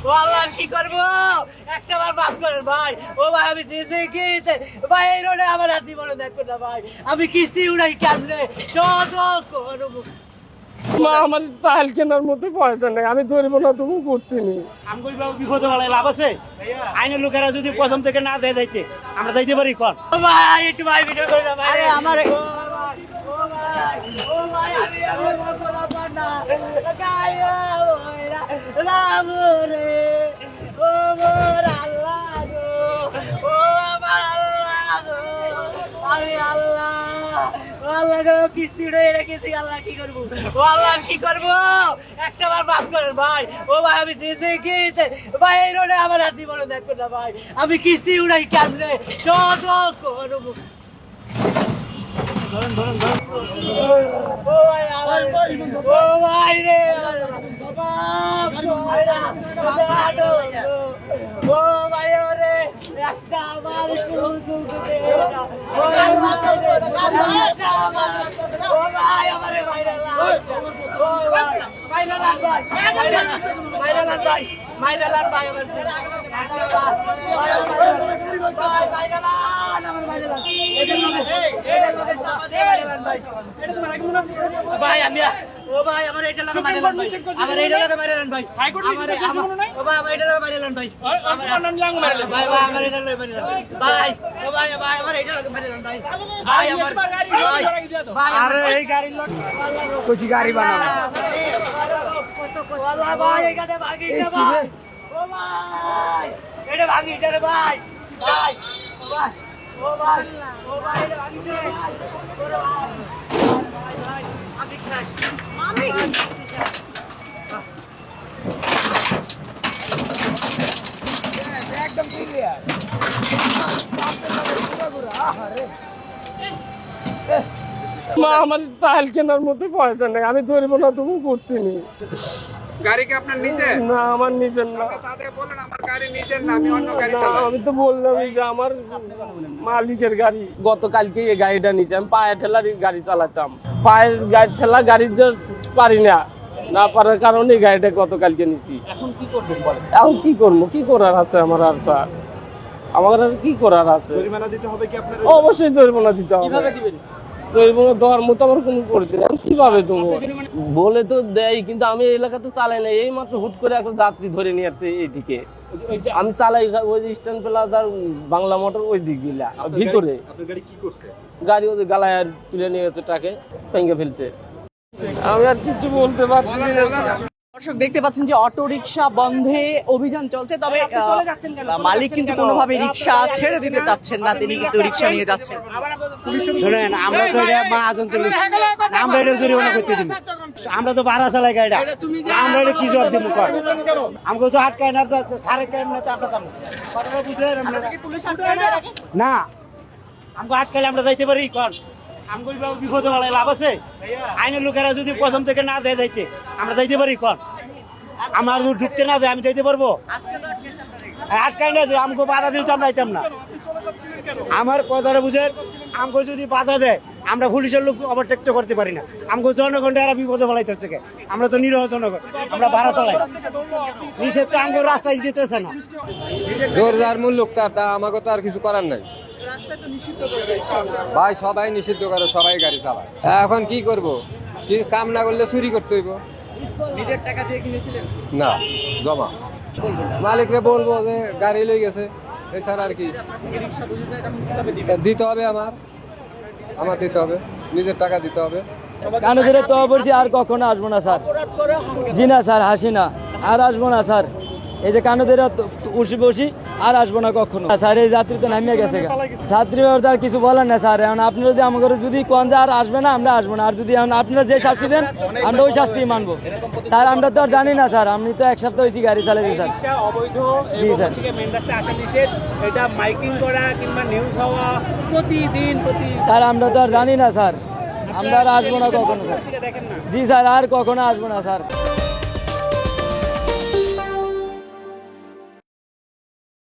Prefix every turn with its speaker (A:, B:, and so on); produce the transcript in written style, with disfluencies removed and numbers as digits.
A: ও আল্লাহ আমি কি করবো? একটা বার মাফ করেন ভাই। ও ভাই আমি যেতে গিয়েছে ভাই, এই রোডে আমার হাত দিব না, দেখো না ভাই আমি কিস্তি উড়াই কেমনে শত করবো।
B: মা আমার চাল কেনার মধ্যে পয়সা নেই, আমি ধরবো না তুমি করতে নি।
A: আমগুই বাবু বিপদে বলে লাভ আছে? আইনের লোকেরা যদি প্রথম থেকে না দেয় যাইতে আমরা যাইতে পারি কর। ও ভাই একটু ভাই ভিডিও করে না ভাই। আমার ও ভাই ও ভাই আমি বলবো না গায়া ওরা রাম রে ও মোর আল্লাহ গো, ও আমার আল্লাহ গো, আমি আল্লাহ আল্লাহ গো কিস্তি উড়ে রেখেছি, আল্লাহ কি করবো? ও আল্লাহ আমি কি করবো? একটা বার মাফ করেন ভাই। ও ভাই আমি যেতে গিয়েছে ভাই, এই রোডে আমার হাত দিব না, দেখো না ভাই আমি কিস্তি উড়াই কেমনে শত করবো। ও ভাই আমার ও ভাই রে ও ভাই ওরে একটা আমার শুধু ও ভাই আমারে ভাইরাল ও ভাই ভাইরাল ভাই ভাইরাল ভাই ভাইরাল ভাই আমার ভাই ভাইরাল আমার ভাইরাল ভাই আমি ও ভাই আমার এটা লাগা মাইরাল ভাই, আমার এটা লাগা মাইরাল ভাই, ও ভাই আমার এটা লাগা মাইরাল ভাই, ভাই ভাই আমার এটা লাগা মাইরাল ভাই, ও ভাই ভাই আমার এটা লাগা মাইরাল ভাই, ভাই আমার ভাই আরে এই গাড়ির লোক কোচি গাড়ি বানানো ওয়াল্লাহ ভাই এই গাড়ি ভাগি না ভাই, ও ভাই এটা ভাগি রে ভাই ভাই ও ভাই ও ভাই ও ভাই এটা ভাগি রে ভাই ওরে ভাই ভাই ভাই আমি ক্র্যাশ আমি একদম ক্লিয়ার
B: মা আমার চাল কেনার মধ্যে পয়সা নেই, আমি ধরবো না তুমি করতে নি।
C: গাড়ি কি আপনার নিজের?
B: না আমার নিজের না।
C: তাদের বলেন আমার গাড়ি নিজের না, আমি অন্য গাড়ি
B: না,
C: চালাই।
B: আমি তো বললাম যে আমার মালিকের গাড়ি। গতকালকে এই গাড়িটা নিয়েছি, আমি পায়ে ঠেলার গাড়ি চালাতাম, পায়ের গাড়ি ঠেলা গাড়ি যে পারি না, না পারার কারণে এই গাড়িটা গতকালকে নিয়েছি।
A: এখন কি করবেন বলেন?
B: এখন কি করবো, কি করার আছে আমার? আর স্যার আমার আর কি করার আছে?
C: জরিমানা দিতে হবে কি আপনার?
B: অবশ্যই জরিমানা দিতে হবে।
A: কিভাবে দিবেন?
B: জরিমানা দেওয়ার মতো আমার কোনো করে দিন, আমি কিভাবে দেবো? বলে তো দেয়, কিন্তু আমি এই এলাকা তো চালাই না, এই মাত্র হুট করে একটা যাত্রী ধরে নিয়ে আসছে এইদিকে। আমি চালাই ওই স্ট্যান্ড প্লাজার বাংলা মোটর ওই দিক গিলা ভিতরে।
C: আপনার গাড়ি কি করছে?
B: গাড়ি ওদের গালায় আর তুলে নিয়ে গেছে, ট্রাকে ভেঙে ফেলছে। আমি আর কিছু বলতে পারছি না।
D: দর্শক দেখতে পাচ্ছেন যে অটো রিকশা বন্ধে অভিযান চলছে, তবে মালিক কিন্তু কোনোভাবে রিকশা ছেড়ে দিতে চাচ্ছেন না, তিনি কিন্তু রিকশা নিয়ে যাচ্ছেন।
A: শুনেন আমরা তো এটা মাহাজন তুলি, আমরা এটা জরিমানা করতে দিন, আমরা তো ভাড়া চালাই গাড়িটা, আমরা এটা কি জবাব দিব? আমাকে তো আটকায় না, সাড়ে কায় না, আমরা যাবো কথাটা বুঝলেন না? আমাকে আটকাইলে আমরা যাইতে পারি কন? আমাকে বাবু বিপদে বলে লাভ আছে? আইনের লোকেরা যদি প্রথম থেকে না দেয় যাইতে আমরা যাইতে পারি কন? আমার যদি ঢুকতে না দেয় আমি যাইতে পারবো? আটকাই না যে আমাকে বাধা দিলে তো আমরা যাইতাম না। আমার কথাটা বুঝেন, আমাকে যদি বাধা দেয় আমরা পুলিশের লোক ওভারটেক তো করতে পারি না, আমাকে জনগণটা এরা বিপদে ফেলাইতেছে। আমরা তো নিরহ জনগণ, আমরা ভাড়া চালাই, নিষেধ তো আমাকে রাস্তায় দিতেছে না।
E: জোর যার মূল লোক তার, তা আমাকে তো আর কিছু করার নাই ভাই, সবাই নিষিদ্ধ করে, সবাই গাড়ি চালায়। এখন কি করব? কি কাম না করলে চুরি করতে হইব।
D: নিজের টাকা দিয়ে কিনেছিলেন?
E: না, জমা মালিকরে বলবো যে গাড়ি লই গেছে, এছাড়া আর কি তা দিতে হবে, আমার দিতে হবে, নিজের টাকা দিতে হবে।
F: কানে ধরে তো বলছি আর কখনো আসবো না স্যার। জি না স্যার, হাসি না, আর আসবো না স্যার। এই যে কানে ধরে উঠি বসি, আর আসবো না কখনো স্যার। এই যাত্রী তো নামিয়ে গেছে, ছাত্রী ব্যাপারে আর কিছু বলেন না স্যার। এখন আপনি যদি আমাকে যদি কোন যে আর আসবে না, আমরা আসবো না। আর যদি আপনারা যে শাস্তি দেন আমরা ওই শাস্তি মানবো স্যার। আমরা তো আর জানি না স্যার, আমি তো এক সপ্তাহ হয়েছি গাড়ি চালাইছি স্যার।
A: অবৈধ
F: জি স্যার,
A: মেন রাস্তায় আসা নিষেধ, এটা মাইকিং করা কিংবা নিউজ হওয়া প্রতিদিন
F: স্যার আমরা তো আর জানি না স্যার, আমরা আর আসবো না কখনো স্যার। জি স্যার, আর কখনো আসবো না স্যার।